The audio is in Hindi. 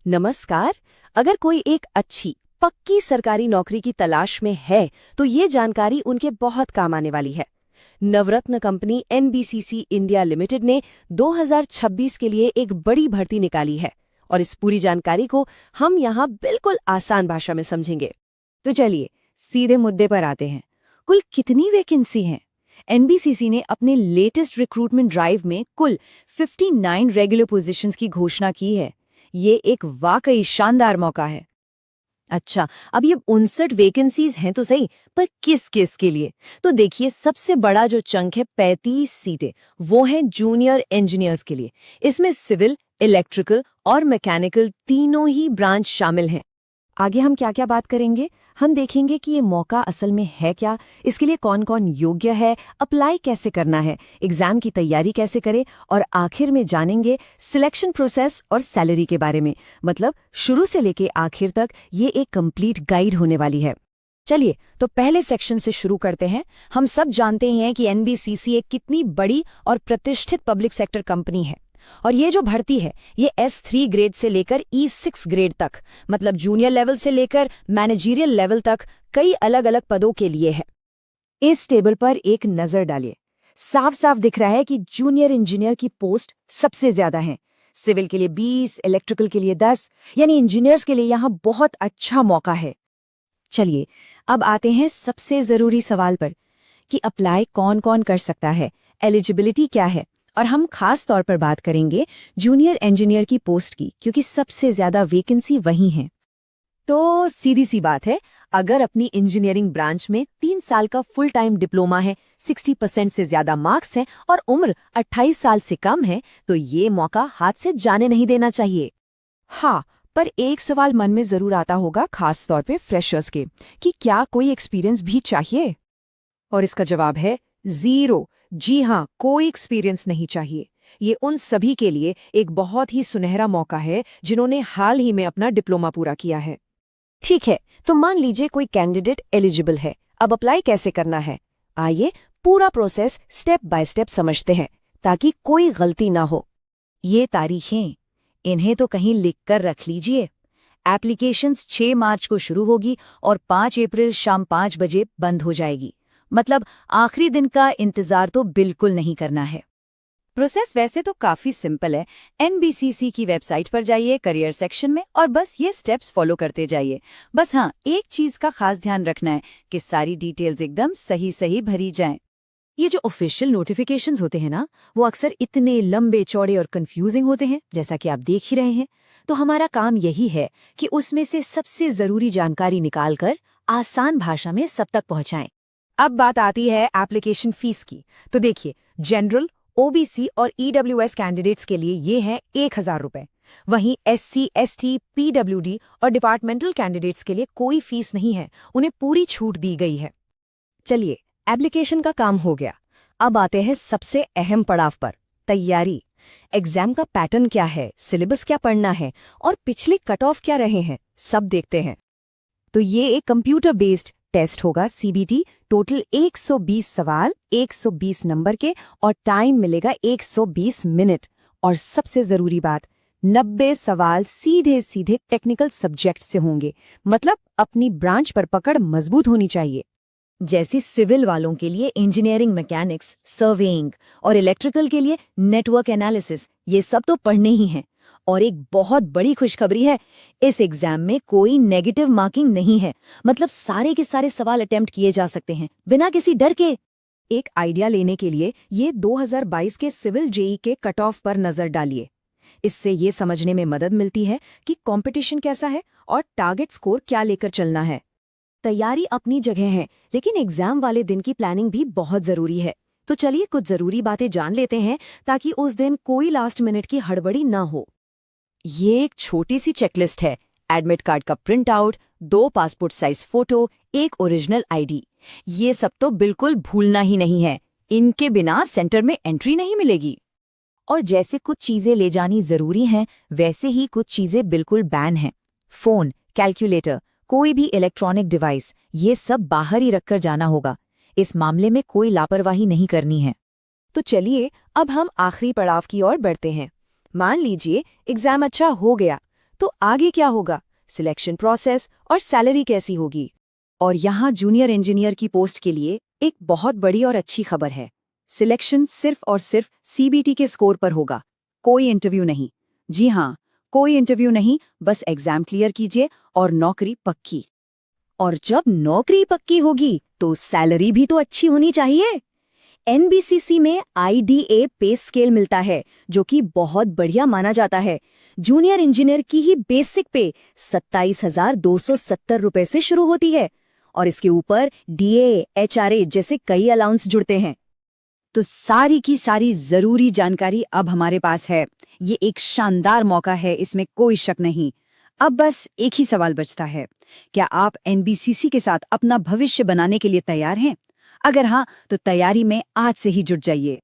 नमस्कार। अगर कोई एक अच्छी पक्की सरकारी नौकरी की तलाश में है तो ये जानकारी उनके बहुत काम आने वाली है। नवरत्न कंपनी एनबीसीसी इंडिया लिमिटेड ने 2026 के लिए एक बड़ी भर्ती निकाली है और इस पूरी जानकारी को हम यहाँ बिल्कुल आसान भाषा में समझेंगे। तो चलिए सीधे मुद्दे पर आते हैं। कुल कितनी वैकेंसी हैं? एनबीसीसी ने अपने लेटेस्ट रिक्रूटमेंट ड्राइव में कुल 59 रेगुलर पोजीशंस की घोषणा की है। ये एक वाकई शानदार मौका है। अच्छा, अब ये 59 वैकेंसीज हैं तो सही, पर किस किस के लिए? तो देखिए, सबसे बड़ा जो चंक है 35 सीटें, वो है जूनियर इंजीनियर्स के लिए। इसमें सिविल, इलेक्ट्रिकल और मैकेनिकल तीनों ही ब्रांच शामिल हैं। आगे हम क्या क्या बात करेंगे? हम देखेंगे कि ये मौका असल में है क्या, इसके लिए कौन कौन योग्य है, अप्लाई कैसे करना है, एग्जाम की तैयारी कैसे करें, और आखिर में जानेंगे सिलेक्शन प्रोसेस और सैलरी के बारे में। मतलब शुरू से लेके आखिर तक ये एक कंप्लीट गाइड होने वाली है। चलिए तो पहले सेक्शन से शुरू करते हैं। हम सब जानते हैं कि एनबीसीसी एक कितनी बड़ी और प्रतिष्ठित पब्लिक सेक्टर कंपनी है, और ये जो भर्ती है ये S3 ग्रेड से लेकर E6 ग्रेड तक, मतलब जूनियर लेवल से लेकर मैनेजरियल लेवल तक कई अलग अलग पदों के लिए है। इस टेबल पर एक नजर डालिए। साफ साफ दिख रहा है कि जूनियर इंजीनियर की पोस्ट सबसे ज्यादा हैं। सिविल के लिए 20, इलेक्ट्रिकल के लिए 10, यानी इंजीनियर्स के लिए यहाँ बहुत अच्छा मौका है। चलिए अब आते हैं सबसे जरूरी सवाल पर कि अप्लाई कौन कौन कर सकता है, एलिजिबिलिटी क्या है। और हम खास तौर पर बात करेंगे जूनियर इंजीनियर की पोस्ट की, क्योंकि सबसे ज्यादा वैकेंसी वही है। तो सीधी सी बात है, अगर अपनी इंजीनियरिंग ब्रांच में 3 साल का फुल टाइम डिप्लोमा है, 60% से ज्यादा मार्क्स हैं और उम्र 28 साल से कम है, तो ये मौका हाथ से जाने नहीं देना चाहिए। हाँ, पर एक सवाल मन में जरूर आता होगा, खास तौर पे फ्रेशर्स के, कि क्या कोई एक्सपीरियंस भी चाहिए? और इसका जवाब है जीरो। जी हाँ, कोई एक्सपीरियंस नहीं चाहिए। ये उन सभी के लिए एक बहुत ही सुनहरा मौका है जिन्होंने हाल ही में अपना डिप्लोमा पूरा किया है। ठीक है, तो मान लीजिए कोई कैंडिडेट एलिजिबल है, अब अप्लाई कैसे करना है? आइए पूरा प्रोसेस स्टेप बाय स्टेप समझते हैं ताकि कोई गलती ना हो। ये तारीखें, इन्हें तो कहीं लिख कर रख लीजिए। एप्लीकेशंस 6 मार्च को शुरू होगी और 5 अप्रैल शाम 5 बजे बंद हो जाएगी। मतलब आखिरी दिन का इंतजार तो बिल्कुल नहीं करना है। प्रोसेस वैसे तो काफी सिंपल है। एनबीसीसी की वेबसाइट पर जाइए, करियर सेक्शन में, और बस ये स्टेप्स फॉलो करते जाइए। बस हाँ, एक चीज का खास ध्यान रखना है कि सारी डिटेल्स एकदम सही सही भरी जाएं। ये जो ऑफिशियल नोटिफिकेशंस होते हैं ना, वो अक्सर इतने लंबे चौड़े और कंफ्यूजिंग होते हैं, जैसा कि आप देख ही रहे हैं। तो हमारा काम यही है कि उसमें से सबसे जरूरी जानकारी निकालकर आसान भाषा में सब तक पहुंचाएं। अब बात आती है एप्लीकेशन फीस की। तो देखिए, जनरल, ओबीसी और ईडब्ल्यूएस कैंडिडेट्स के लिए ये है 1000 रुपए। वहीं SC, ST, PWD और डिपार्टमेंटल कैंडिडेट्स के लिए कोई फीस नहीं है, उन्हें पूरी छूट दी गई है। चलिए, एप्लीकेशन का काम हो गया। अब आते हैं सबसे अहम पड़ाव पर, तैयारी। एग्जाम का पैटर्न क्या है, सिलेबस क्या पढ़ना है और पिछले कट ऑफ क्या रहे हैं, सब देखते हैं। तो ये एक कंप्यूटर बेस्ड टेस्ट होगा, CBT। टोटल 120 सवाल, 120 नंबर के, और टाइम मिलेगा 120 मिनट। और सबसे जरूरी बात, 90 सवाल सीधे सीधे टेक्निकल सब्जेक्ट से होंगे। मतलब अपनी ब्रांच पर पकड़ मजबूत होनी चाहिए। जैसे सिविल वालों के लिए इंजीनियरिंग मैकेनिक्स, सर्वेइंग, और इलेक्ट्रिकल के लिए नेटवर्क एनालिसिस, ये सब तो पढ़ने ही हैं। और एक बहुत बड़ी खुशखबरी है, इस एग्जाम में कोई नेगेटिव मार्किंग नहीं है। मतलब सारे के सारे सवाल अटेम्प्ट किए जा सकते हैं बिना किसी डर के। एक आइडिया लेने के लिए ये 2022 के सिविल जेई के कट ऑफ पर नजर डालिए। इससे ये समझने में मदद मिलती है कि कंपटीशन कैसा है और टारगेट स्कोर क्या लेकर चलना है। तैयारी अपनी जगह है, लेकिन एग्जाम वाले दिन की प्लानिंग भी बहुत जरूरी है। तो चलिए कुछ जरूरी बातें जान लेते हैं ताकि उस दिन कोई लास्ट मिनट की हड़बड़ी ना हो। ये एक छोटी सी चेकलिस्ट है। एडमिट कार्ड का print out, 2 passport size photo, एक ओरिजिनल ID। ये सब तो बिल्कुल भूलना ही नहीं है। इनके बिना सेंटर में एंट्री नहीं मिलेगी। और जैसे कुछ चीजें ले जानी जरूरी हैं, वैसे ही कुछ चीजें बिल्कुल बैन हैं। फोन, कैलकुलेटर, कोई भी इलेक्ट्रॉनिक डिवाइस, ये सब बाहर ही रखकर जाना होगा। इस मामले में कोई लापरवाही नहीं करनी है। तो चलिए अब हम आखिरी पड़ाव की ओर बढ़ते हैं। मान लीजिए एग्जाम अच्छा हो गया, तो आगे क्या होगा, सिलेक्शन प्रोसेस और सैलरी कैसी होगी? और यहाँ जूनियर इंजीनियर की पोस्ट के लिए एक बहुत बड़ी और अच्छी खबर है। सिलेक्शन सिर्फ और सिर्फ सीबीटी के स्कोर पर होगा, कोई इंटरव्यू नहीं। जी हाँ, कोई इंटरव्यू नहीं, बस एग्जाम क्लियर कीजिए और नौकरी पक्की। और जब नौकरी पक्की होगी तो सैलरी भी तो अच्छी होनी चाहिए। एनबीसीसी में आईडीए पे स्केल मिलता है, जो कि बहुत बढ़िया माना जाता है। जूनियर इंजीनियर की ही बेसिक पे 27,270 रुपए से शुरू होती है और इसके ऊपर डीए, एचआरए जैसे कई अलाउंस जुड़ते हैं। तो सारी की सारी जरूरी जानकारी अब हमारे पास है। ये एक शानदार मौका है, इसमें कोई शक नहीं। अब बस एक ही सवाल बचता है, क्या आप एनबीसीसी के साथ अपना भविष्य बनाने के लिए तैयार हैं? अगर हाँ, तो तैयारी में आज से ही जुट जाइए।